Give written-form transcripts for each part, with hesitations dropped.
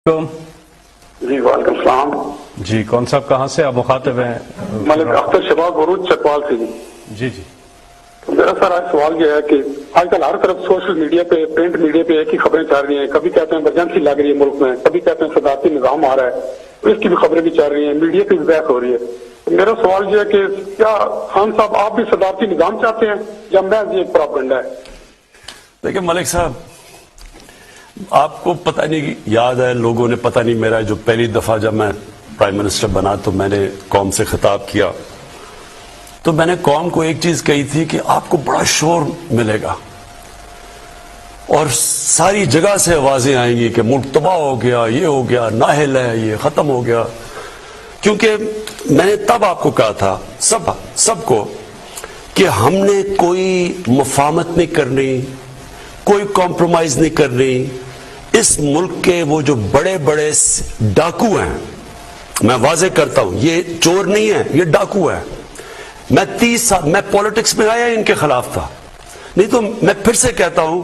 جی وعلیکم السلام جی کون صاحب کہاں سے آپ مخاطب ہیں؟ ملک اختر شباب عروج چکوال سے جی جی میرا سر آج سوال یہ ہے کہ آج کل ہر طرف سوشل میڈیا پہ پرنٹ میڈیا پہ ایک ہی خبریں چل رہی ہیں. کبھی کہتے ہیں ایمرجنسی لگ رہی ہے ملک میں, کبھی کہتے ہیں صدارتی نظام آ رہا ہے, اس کی بھی خبریں بھی چل رہی ہیں, میڈیا کی بھی بحث ہو رہی ہے. میرا سوال یہ ہے کہ کیا خان صاحب آپ بھی صدارتی نظام چاہتے ہیں یا محض یہ ایک پراپگنڈا ہے؟ دیکھیں ملک صاحب, آپ کو پتہ نہیں یاد ہے, لوگوں نے پتہ نہیں, میرا جو پہلی دفعہ جب میں پرائم منسٹر بنا تو میں نے قوم سے خطاب کیا تو میں نے قوم کو ایک چیز کہی تھی کہ آپ کو بڑا شور ملے گا اور ساری جگہ سے آوازیں آئیں گی کہ ملک تباہ ہو گیا, یہ ہو گیا, نااہل ہے, یہ ختم ہو گیا. کیونکہ میں نے تب آپ کو کہا تھا سب کو کہ ہم نے کوئی مفاہمت نہیں کرنی, کوئی کمپرومائز نہیں کرنی. اس ملک کے وہ جو بڑے بڑے ڈاکو ہیں, میں واضح کرتا ہوں, یہ چور نہیں ہے, یہ ڈاکو ہے. میں 30 سال میں پولیٹکس میں آیا ان کے خلاف تھا, نہیں تو میں پھر سے کہتا ہوں,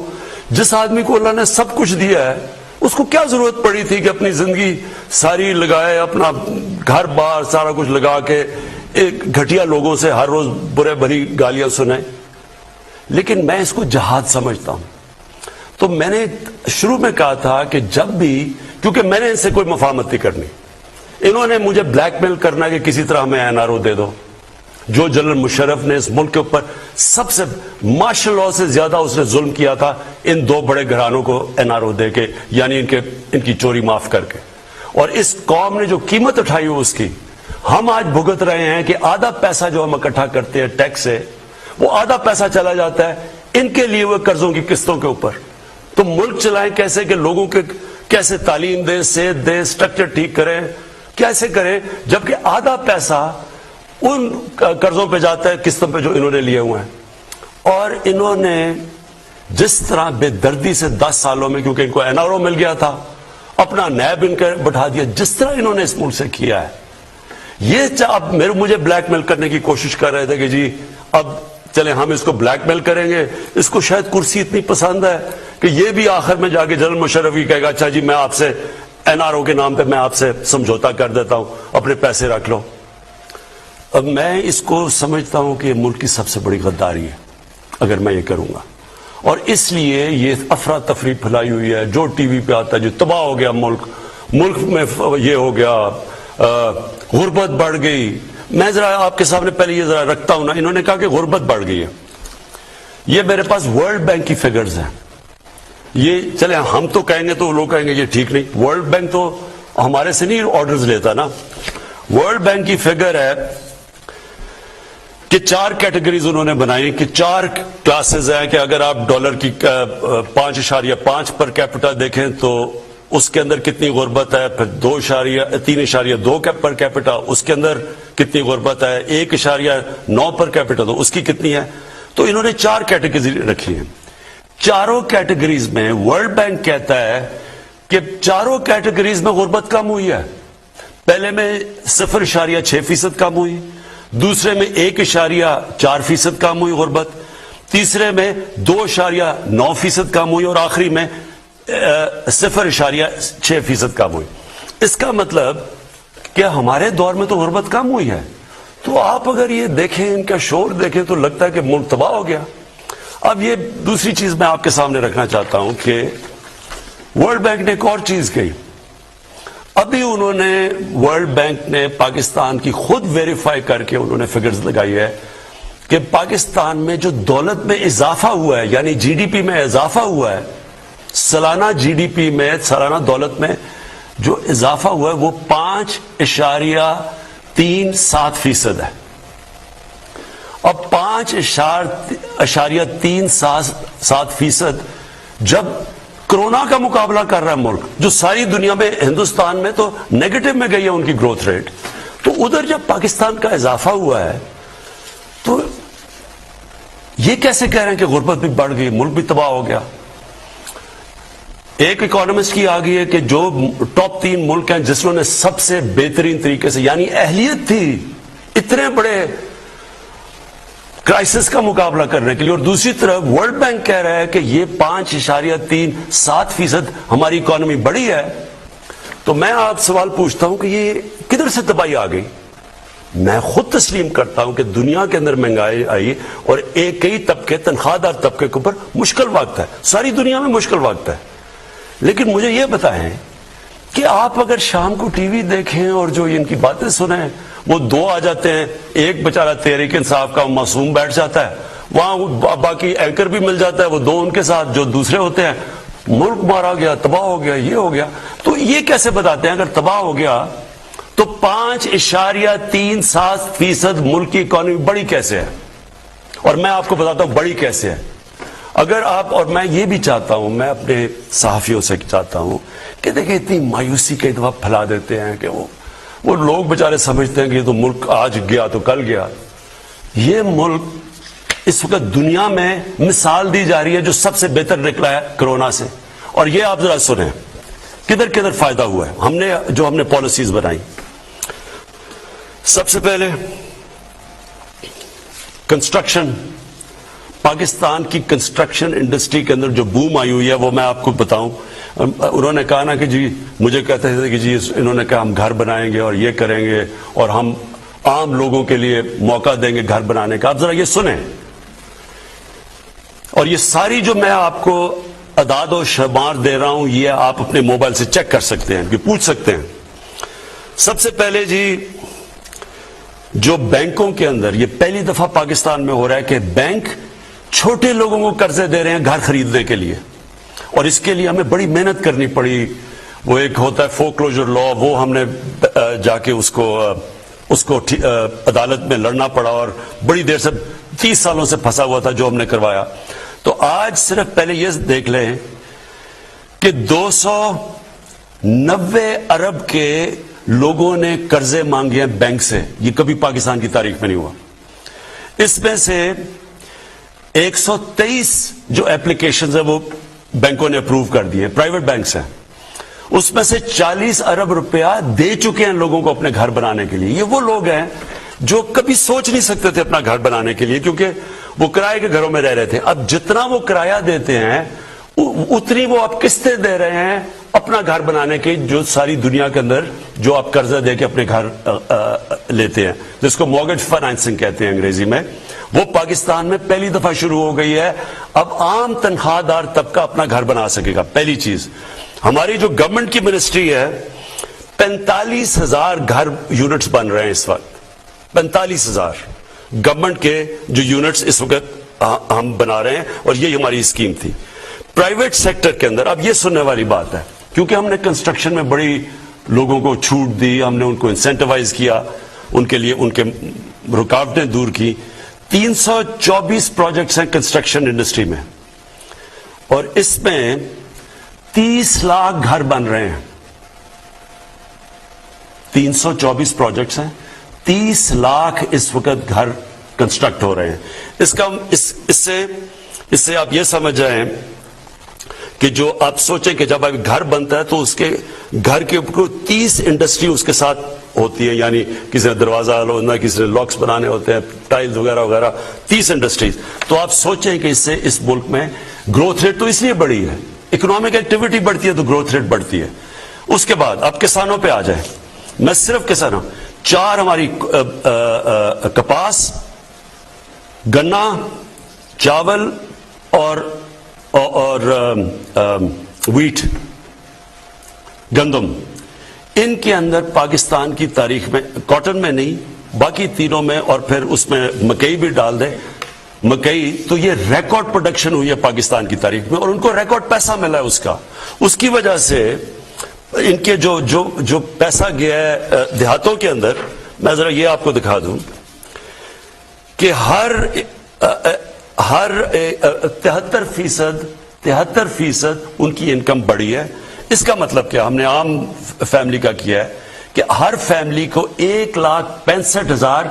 جس آدمی کو اللہ نے سب کچھ دیا ہے اس کو کیا ضرورت پڑی تھی کہ اپنی زندگی ساری لگائے, اپنا گھر بار سارا کچھ لگا کے ایک گھٹیا لوگوں سے ہر روز برے بھری گالیاں سنائیں. لیکن میں اس کو جہاد سمجھتا ہوں. تو میں نے شروع میں کہا تھا کہ جب بھی, کیونکہ میں نے ان سے کوئی مفاہمت نہیں کرنی, انہوں نے مجھے بلیک میل کرنا کہ کسی طرح ہمیں NRO دے دو. جو جنرل مشرف نے اس ملک کے اوپر سب سے مارشل لاء سے زیادہ اس نے ظلم کیا تھا, ان دو بڑے گھرانوں کو NRO دے کے, یعنی ان کی چوری معاف کر کے. اور اس قوم نے جو قیمت اٹھائی ہو اس کی ہم آج بھگت رہے ہیں کہ آدھا پیسہ جو ہم اکٹھا کرتے ہیں ٹیکس سے, وہ آدھا پیسہ چلا جاتا ہے ان کے لیے ہوئے قرضوں کی قسطوں کے اوپر. تو ملک چلائیں کیسے, کہ لوگوں کے کیسے تعلیم دیں, صحت دیں, سٹرکچر ٹھیک کریں, کیسے کریں, جبکہ آدھا پیسہ ان قرضوں پہ جاتا ہے, قسطوں پہ جو انہوں نے لیے ہوئے ہیں. اور انہوں نے جس طرح بے دردی سے 10 سالوں میں, کیونکہ ان کو NRO مل گیا تھا, اپنا نیب ان کا بٹھا دیا, جس طرح انہوں نے اس ملک سے کیا ہے. یہ اب مجھے بلیک میل کرنے کی کوشش کر رہے تھے کہ جی اب چلیں ہم اس کو بلیک میل کریں گے, اس کو شاید کرسی اتنی پسند ہے کہ یہ بھی آخر میں جا کے جنرل مشرف ہی کہے گا اچھا جی میں آپ سے NRO کے نام پہ میں آپ سے سمجھوتا کر دیتا ہوں, اپنے پیسے رکھ لو. اب میں اس کو سمجھتا ہوں کہ ملک کی سب سے بڑی غداری ہے اگر میں یہ کروں گا, اور اس لیے یہ افراتفری پھیلائی ہوئی ہے. جو ٹی وی پہ آتا ہے جو تباہ ہو گیا ملک میں یہ ہو گیا, غربت بڑھ گئی. میں ذرا آپ کے سامنے پہلے یہ ذرا رکھتا ہوں نا, انہوں نے کہا کہ غربت بڑھ گئی ہے. یہ میرے پاس ورلڈ بینک کی فگرز ہیں. یہ چلے ہم تو کہیں گے تو لوگ کہیں گے یہ ٹھیک نہیں, ورلڈ بینک تو ہمارے سے نہیں آرڈرز لیتا نا. ورلڈ بینک کی فگر ہے کہ 4 کیٹیگریز انہوں نے بنائی, کہ 4 کلاسز ہیں, کہ اگر آپ ڈالر کی 5.5 پر کیپٹا دیکھیں تو اس کے اندر کتنی غربت ہے, پھر 3.2 پر کیپٹا اس کے اندر کتنی غربت ہے, 1.9 پر کیپٹا تو اس کی کتنی ہے. تو انہوں نے 4 کیٹیگریز رکھی ہیں. چاروں کیٹیگریز میں ورلڈ بینک کہتا ہے کہ چاروں کیٹیگریز میں غربت کم ہوئی ہے. پہلے میں 0.6% کم ہوئی, دوسرے میں 1.4% کم ہوئی غربت, تیسرے میں 2.9% کم ہوئی, اور آخری میں 0.6% کم ہوئی. اس کا مطلب کہ ہمارے دور میں تو غربت کم ہوئی ہے. تو آپ اگر یہ دیکھیں, ان کا شور دیکھیں, تو لگتا ہے کہ ملک تباہ ہو گیا. اب یہ دوسری چیز میں آپ کے سامنے رکھنا چاہتا ہوں کہ ورلڈ بینک نے ایک اور چیز کہی. ابھی انہوں نے ورلڈ بینک نے پاکستان کی خود ویریفائی کر کے انہوں نے فگرز لگائی ہے کہ پاکستان میں جو دولت میں اضافہ ہوا ہے, یعنی جی ڈی پی میں اضافہ ہوا ہے, سالانہ جی ڈی پی میں, سالانہ دولت میں جو اضافہ ہوا ہے وہ 5.37% ہے. اب 5.37% جب کرونا کا مقابلہ کر رہا ہے ملک, جو ساری دنیا میں, ہندوستان میں تو نیگیٹو میں گئی ہے ان کی گروتھ ریٹ, تو ادھر جب پاکستان کا اضافہ ہوا ہے تو یہ کیسے کہہ رہے ہیں کہ غربت بھی بڑھ گئی, ملک بھی تباہ ہو گیا. ایک اکانومسٹ کی آ گئی ہے کہ جو ٹاپ 3 ملک ہیں جس نے سب سے بہترین طریقے سے, یعنی اہلیت تھی اتنے بڑے کرائسس کا مقابلہ کرنے کے لیے, اور دوسری طرف ورلڈ بینک کہہ رہا ہے کہ یہ 5.37% ہماری اکانومی بڑی ہے, تو میں آپ سوال پوچھتا ہوں کہ یہ کدھر سے تباہی آ گئی؟ میں خود تسلیم کرتا ہوں کہ دنیا کے اندر مہنگائی آئی اور ایک کئی طبقے تنخواہ دار طبقے کے اوپر مشکل وقت ہے، ساری دنیا میں مشکل وقت ہے، لیکن مجھے یہ بتائیں کہ آپ اگر شام کو ٹی وی دیکھیں اور جو ان کی باتیں سنیں، وہ دو آ جاتے ہیں، ایک بیچارہ تحریک انصاف کا معصوم بیٹھ جاتا ہے، وہاں باقی اینکر بھی مل جاتا ہے، وہ دو ان کے ساتھ جو دوسرے ہوتے ہیں، ملک مارا گیا، تباہ ہو گیا، یہ ہو گیا۔ تو یہ کیسے بتاتے ہیں اگر تباہ ہو گیا تو 5.37% ملک کی اکانومی بڑی کیسے ہے؟ اور میں آپ کو بتاتا ہوں بڑی کیسے ہے۔ اگر آپ، اور میں یہ بھی چاہتا ہوں، میں اپنے صحافیوں سے چاہتا ہوں کہ دیکھیں اتنی مایوسی کئی دفعہ پھیلا دیتے ہیں کہ وہ لوگ بیچارے سمجھتے ہیں کہ یہ تو ملک آج گیا تو کل گیا۔ یہ ملک اس وقت دنیا میں مثال دی جا رہی ہے جو سب سے بہتر نکلا ہے کرونا سے، اور یہ آپ ذرا سنیں کدھر کدھر فائدہ ہوا ہے ہم نے پالیسیز بنائی۔ سب سے پہلے کنسٹرکشن، پاکستان کی کنسٹرکشن انڈسٹری کے اندر جو بوم آئی ہوئی ہے وہ میں آپ کو بتاؤں۔ انہوں نے کہا نا کہ جی، مجھے کہتے تھے کہ جی انہوں نے کہا ہم گھر بنائیں گے اور یہ کریں گے اور ہم عام لوگوں کے لیے موقع دیں گے گھر بنانے کا۔ آپ ذرا یہ سنیں، اور یہ ساری جو میں آپ کو اعداد و شمار دے رہا ہوں یہ آپ اپنے موبائل سے چیک کر سکتے ہیں، کہ پوچھ سکتے ہیں۔ سب سے پہلے جی، جو بینکوں کے اندر یہ پہلی دفعہ پاکستان میں ہو رہا ہے کہ بینک چھوٹے لوگوں کو قرضے دے رہے ہیں گھر خریدنے کے لیے، اور اس کے لیے ہمیں بڑی محنت کرنی پڑی۔ وہ ایک ہوتا ہے فورکلوجر لا، وہ ہم نے جا کے اس کو عدالت میں لڑنا پڑا، اور بڑی دیر سے 30 سالوں سے پھنسا ہوا تھا جو ہم نے کروایا۔ تو آج صرف پہلے یہ دیکھ لیں کہ 290 ارب کے لوگوں نے قرضے مانگے ہیں بینک سے، یہ کبھی پاکستان کی تاریخ میں نہیں ہوا۔ اس میں سے 123 جو اپلیکیشنز ہیں وہ بینکوں نے اپروو کر دیے، پرائیویٹ بینکس ہیں۔ اس میں سے 40 ارب روپیہ دے چکے ہیں لوگوں کو اپنے گھر بنانے کے لیے۔ یہ وہ لوگ ہیں جو کبھی سوچ نہیں سکتے تھے اپنا گھر بنانے کے لیے، کیونکہ وہ کرائے کے گھروں میں رہ رہے تھے۔ اب جتنا وہ کرایہ دیتے ہیں اتنی وہ آپ قسطیں دے رہے ہیں اپنا گھر بنانے کی، جو ساری دنیا کے اندر جو آپ قرضہ دے کے اپنے گھر لیتے ہیں، جس کو مورگیج فائنانسنگ کہتے ہیں انگریزی میں، وہ پاکستان میں پہلی دفعہ شروع ہو گئی ہے۔ اب عام تنخواہ دار طبقہ اپنا گھر بنا سکے گا۔ پہلی چیز، ہماری جو گورنمنٹ کی منسٹری ہے، 45,000 گھر یونٹس بن رہے ہیں اس وقت، 45,000 گورنمنٹ کے جو یونٹس اس وقت ہم بنا رہے ہیں، اور یہ ہماری اسکیم تھی۔ پرائیویٹ سیکٹر کے اندر اب یہ سننے والی بات ہے، کیونکہ ہم نے کنسٹرکشن میں بڑی لوگوں کو چھوٹ دی، ہم نے ان کو انسینٹیوائز کیا، ان کے لیے ان کے رکاوٹیں دور کی۔ 324 پروجیکٹس ہیں کنسٹرکشن انڈسٹری میں، اور اس میں 30 لاکھ گھر بن رہے ہیں۔ 324 پروجیکٹس ہیں، 30 لاکھ اس وقت گھر کنسٹرکٹ ہو رہے ہیں۔ اس سے آپ یہ سمجھ جائیں کہ جو آپ سوچیں کہ جب گھر بنتا ہے تو اس کے گھر کے اوپر 30 انڈسٹری اس کے ساتھ ہوتی ہے، یعنی کسی نے دروازہ لونا، کسی نے لاکس بنانے ہوتے ہیں، ٹائلز وغیرہ وغیرہ، 30 انڈسٹریز۔ تو آپ سوچیں کہ اس سے اس ملک میں گروتھ ریٹ تو اس لیے بڑھی ہے، اکنامک ایکٹیویٹی بڑھتی ہے تو گروتھ ریٹ بڑھتی ہے۔ اس کے بعد آپ کسانوں پہ آ جائیں، میں صرف کسانوں، 4 ہماری کپاس، گنا، چاول اور ویٹ، گندم، ان کے اندر پاکستان کی تاریخ میں، کاٹن میں نہیں باقی تینوں میں، اور پھر اس میں مکئی بھی ڈال دیں، مکئی تو یہ ریکارڈ پروڈکشن ہوئی ہے پاکستان کی تاریخ میں، اور ان کو ریکارڈ پیسہ ملا ہے اس کی وجہ سے ان کے جو پیسہ گیا ہے دیہاتوں کے اندر۔ میں ذرا یہ آپ کو دکھا دوں کہ ہر 73% ان کی انکم بڑھی ہے۔ اس کا مطلب کیا؟ ہم نے عام فیملی کا کیا ہے کہ ہر فیملی کو 1,65,000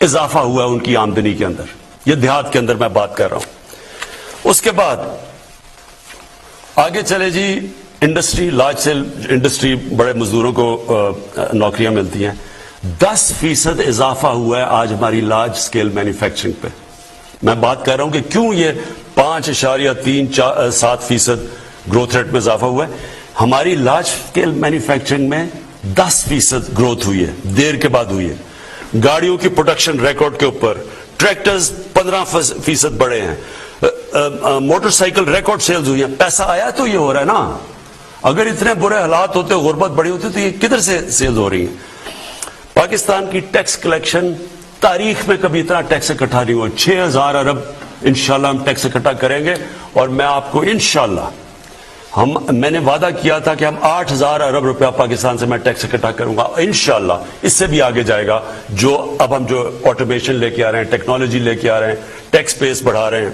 اضافہ ہوا ہے ان کی آمدنی کے اندر، یہ دیہات کے اندر میں بات کر رہا ہوں۔ اس کے بعد آگے چلے جی، انڈسٹری، لارج سیل انڈسٹری، بڑے مزدوروں کو نوکریاں ملتی ہیں، 10% اضافہ ہوا ہے آج ہماری لارج سکیل مینوفیکچرنگ پہ۔ میں بات کر رہا ہوں کہ کیوں یہ 5.37% گروتھ ریٹ میں اضافہ ہوا ہے۔ ہماری لارج اسکیل مینوفیکچرنگ میں 10% گروتھ ہوئی ہے، دیر کے بعد ہوئی ہے. گاڑیوں کی پروڈکشن ریکارڈ کے اوپر، ٹریکٹرز 15% بڑھے ہیں، موٹر سائیکل ریکارڈ سیلز ہوئی ہیں. پیسہ آیا تو یہ ہو رہا ہے نا. اگر اتنے برے حالات ہوتے، غربت بڑی ہوتی تو یہ کدھر سے سیلز ہو رہی ہیں؟ پاکستان کی ٹیکس کلیکشن تاریخ میں کبھی اتنا ٹیکس اکٹھا نہیں ہوا. 6000 ارب انشاءاللہ ہم ٹیکس اکٹھا کریں گے، اور میں آپ کو انشاءاللہ میں نے وعدہ کیا تھا کہ ہم 8000 ارب روپیہ پاکستان سے میں ٹیکس اکٹھا کروں گا. انشاءاللہ اس سے بھی آگے جائے گا. جو اب ہم جو آٹومیشن لے کے آ رہے ہیں، ٹیکنالوجی لے کے آ رہے ہیں، ٹیکس بیس بڑھا رہے ہیں.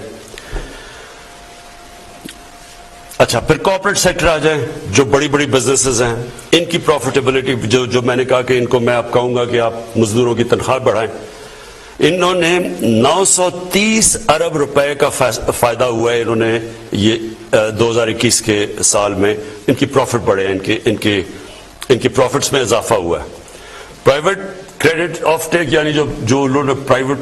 اچھا، پھر کارپوریٹ سیکٹر آ جائیں. جو بڑی بڑی بزنسز ہیں، ان کی پروفیٹیبلٹی جو میں نے کہا کہ ان کو میں آپ کہوں گا کہ آپ مزدوروں کی تنخواہ بڑھائیں. انہوں نے 930 ارب روپے کا فائدہ ہوا ہے. انہوں نے یہ 2021 کے سال میں ان کی پروفٹ بڑھے ہیں، ان کی پروفٹس میں اضافہ ہوا ہے. پرائیویٹ کریڈٹ آف ٹیک، یعنی جو انہوں نے پرائیویٹ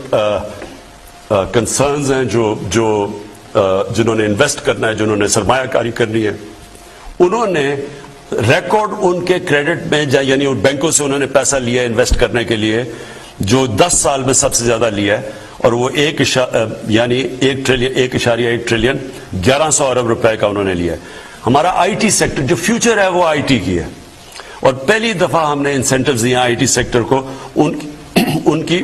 کنسرنز ہیں، جنہوں نے انویسٹ کرنا ہے، جنہوں نے سرمایہ کاری کرنی ہے، انہوں نے ریکارڈ ان کے کریڈٹ میں، یعنی ان بینکوں سے انہوں نے پیسہ لیا انویسٹ کرنے کے لیے، جو 10 سال میں سب سے زیادہ لیا ہے. اور وہ 1.1 ٹریلین 1100 ارب روپے کا انہوں نے لیا ہے. ہمارا آئی ٹی سیکٹر، جو فیوچر ہے وہ آئی ٹی کی ہے، اور پہلی دفعہ ہم نے انسینٹیوز دیا آئی ٹی سیکٹر کو. ان کی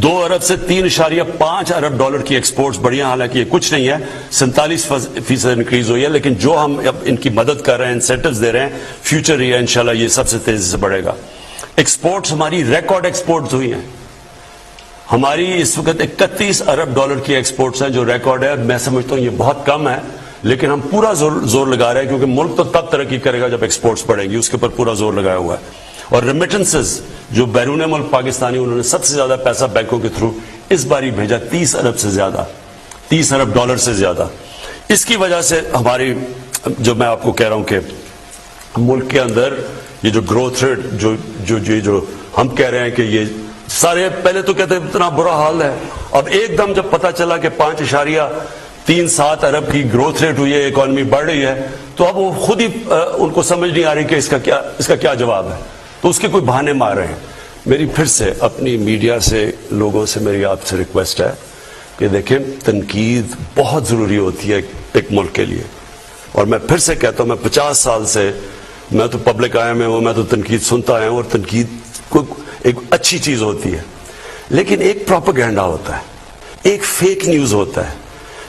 2 ارب سے 3.5 ارب ڈالر کی ایکسپورٹس بڑھی ہیں. حالانکہ یہ کچھ نہیں ہے، 47% انکریز ہوئی ہے، لیکن جو ہم اب ان کی مدد کر رہے ہیں، انسینٹیوز دے رہے ہیں، فیوچر یہ ہے انشاءاللہ یہ سب سے تیزی سے بڑھے گا. ایکسپورٹس ہماری ریکارڈ ایکسپورٹس ہوئی ہیں. ہماری اس وقت 31 ارب ڈالر کی ایکسپورٹس ہیں، جو ریکارڈ ہے. میں سمجھتا ہوں یہ بہت کم ہے، لیکن ہم پورا زور لگا رہے ہیں، کیونکہ ملک تو تب ترقی کرے گا جب ایکسپورٹس بڑھیں گی. اس کے اوپر پورا زور لگایا ہوا ہے. اور ریمیٹنسز، جو بیرون ملک پاکستانی، انہوں نے سب سے زیادہ پیسہ بینکوں کے تھرو اس باری بھیجا، 30 ارب سے زیادہ، 30 ارب ڈالر سے زیادہ. اس کی وجہ سے ہماری، جو میں آپ کو کہہ رہا ہوں کہ ملک کے اندر یہ جو گروتھ ریٹ، جو ہم کہہ رہے ہیں کہ یہ سارے پہلے تو کہتے ہیں اتنا برا حال ہے، اب ایک دم جب پتا چلا کہ 5.37 ارب کی گروتھ ریٹ ہوئی ہے، اکانومی بڑھ رہی ہے، تو اب وہ خود ہی ان کو سمجھ نہیں آ رہی کہ اس کا کیا جواب ہے. تو اس کے کوئی بہانے مار رہے ہیں. میری پھر سے اپنی میڈیا سے، لوگوں سے میری آپ سے ریکویسٹ ہے کہ دیکھیں، تنقید بہت ضروری ہوتی ہے ایک ملک کے لیے. اور میں پھر سے کہتا ہوں، میں 50 سال سے، میں تو پبلک آیا میں ہوں، میں تو تنقید سنتا آیا ہوں، اور تنقید ایک اچھی چیز ہوتی ہے. لیکن ایک پروپیگنڈا ہوتا ہے، ایک فیک نیوز ہوتا ہے،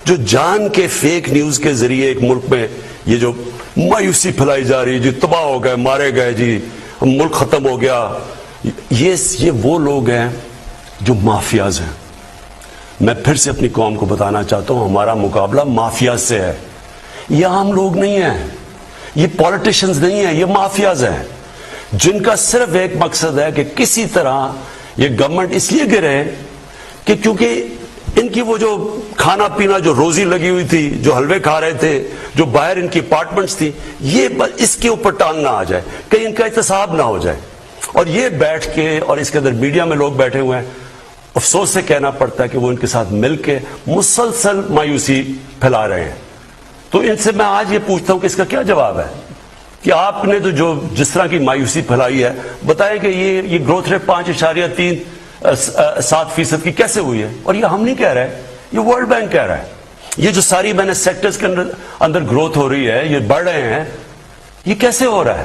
جو جان کے فیک نیوز کے ذریعے ایک ملک میں یہ جو مایوسی پھیلائی جا رہی ہے، جی تباہ ہو گئے، مارے گئے، جی ملک ختم ہو گیا. یہ وہ لوگ ہیں جو مافیاز ہیں. میں پھر سے اپنی قوم کو بتانا چاہتا ہوں، ہمارا مقابلہ مافیاز سے ہے. یہ عام لوگ نہیں ہیں، یہ پولیٹیشنز نہیں ہیں، یہ مافیاز ہیں، جن کا صرف ایک مقصد ہے کہ کسی طرح یہ گورنمنٹ اس لیے گرے کہ کیونکہ ان کی وہ جو کھانا پینا، جو روزی لگی ہوئی تھی، جو حلوے کھا رہے تھے، جو باہر ان کی اپارٹمنٹس تھی، یہ اس کے اوپر ٹانگ نہ آ جائے، کہیں ان کا احتساب نہ ہو جائے. اور یہ بیٹھ کے، اور اس کے اندر میڈیا میں لوگ بیٹھے ہوئے ہیں، افسوس سے کہنا پڑتا ہے کہ وہ ان کے ساتھ مل کے مسلسل مایوسی پھیلا رہے ہیں. تو ان سے میں آج یہ پوچھتا ہوں کہ اس کا کیا جواب ہے کہ آپ نے تو جو جس طرح کی مایوسی پھیلائی ہے، بتائیں کہ یہ گروتھ ریٹ 5.37% کی کیسے ہوئی ہے؟ اور یہ ہم نہیں کہہ رہے، یہ ورلڈ بینک کہہ رہا ہے. یہ جو ساری میں نے سیکٹرز کے اندر گروتھ ہو رہی ہے، یہ بڑھ رہے ہیں، یہ کیسے ہو رہا ہے؟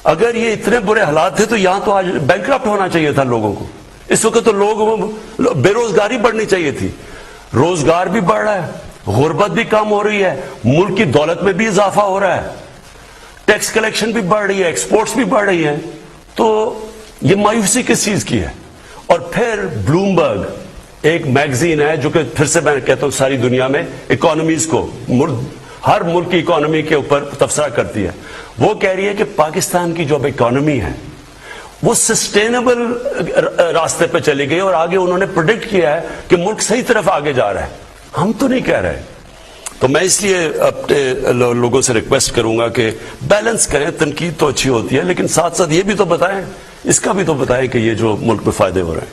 اگر یہ اتنے برے حالات تھے تو یہاں تو آج بینکرپٹ ہونا چاہیے تھا لوگوں کو. اس وقت تو بے روزگاری بڑھنی چاہیے تھی. روزگار بھی بڑھ رہا ہے، غربت بھی کم ہو رہی ہے، ملک کی دولت میں بھی اضافہ ہو رہا ہے، ٹیکس کلیکشن بھی بڑھ رہی ہے، ایکسپورٹس بھی بڑھ رہی ہے. تو یہ مایوسی کس چیز کی ہے؟ اور پھر بلومبرگ ایک میگزین ہے جو کہ پھر سے میں کہتا ہوں ساری دنیا میں اکانومیز کو، ہر ملک کی اکانومی کے اوپر تبصرہ کرتی ہے. وہ کہہ رہی ہے کہ پاکستان کی جو اب اکانومی ہے وہ سسٹینیبل راستے پہ چلی گئی، اور آگے انہوں نے پریڈکٹ کیا ہے کہ ملک صحیح طرف آگے جا رہا ہے. ہم تو نہیں کہہ رہے. تو میں اس لیے اپنے لوگوں سے ریکویسٹ کروں گا کہ بیلنس کریں. تنقید تو اچھی ہوتی ہے، لیکن ساتھ ساتھ یہ بھی تو بتائیں، اس کا بھی تو بتائیں کہ یہ جو ملک میں فائدے ہو رہے ہیں.